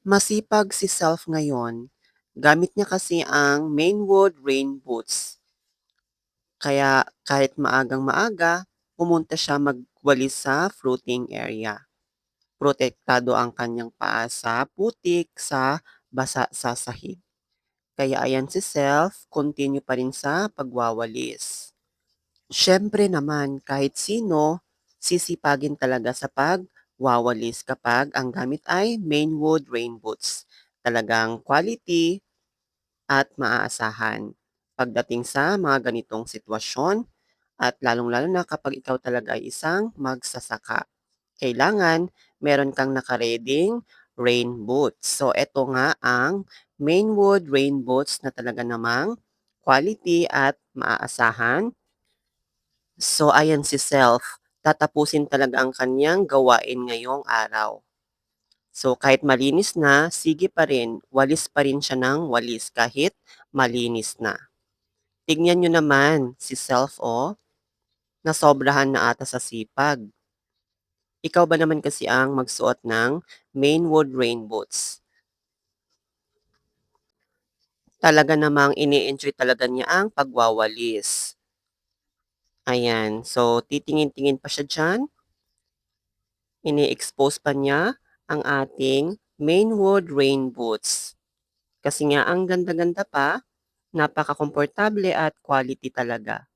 Masipag si Self ngayon. Gamit niya kasi ang Mainwood Rain Boots. Kaya kahit maagang maaga, pumunta siya magwalis sa fruiting area. Protektado ang kanyang paa sa putik sa basa sa sahig. Kaya ayan si Self, continue pa rin sa pagwawalis. Siyempre naman, kahit sino, sisipagin talaga sa pagwawalis kapag ang gamit ay Mainwood Rain Boots. Talagang quality at maaasahan pagdating sa mga ganitong sitwasyon at lalong-lalo na kapag ikaw talaga ay isang magsasaka. Kailangan meron kang nakareding rain boots. So, eto nga ang Mainwood Rain Boots na talaga namang quality at maaasahan. So, ayan si Self. Tatapusin talaga ang kanyang gawain ngayong araw. So, kahit malinis na, sige pa rin, walis pa rin siya ng walis kahit malinis na. Tignan nyo naman si Self, oh, nasobrahan na ata sa sipag. Ikaw ba naman kasi ang magsuot ng Mainwood Rain Boots? Talaga namang ini-enjoy talaga niya ang pagwawalis. Ayan, so titingin-tingin pa siya dyan. Ini-expose pa niya ang ating Mainwood Rain Boots. Kasi nga ang ganda-ganda pa, napaka-komportable at quality talaga.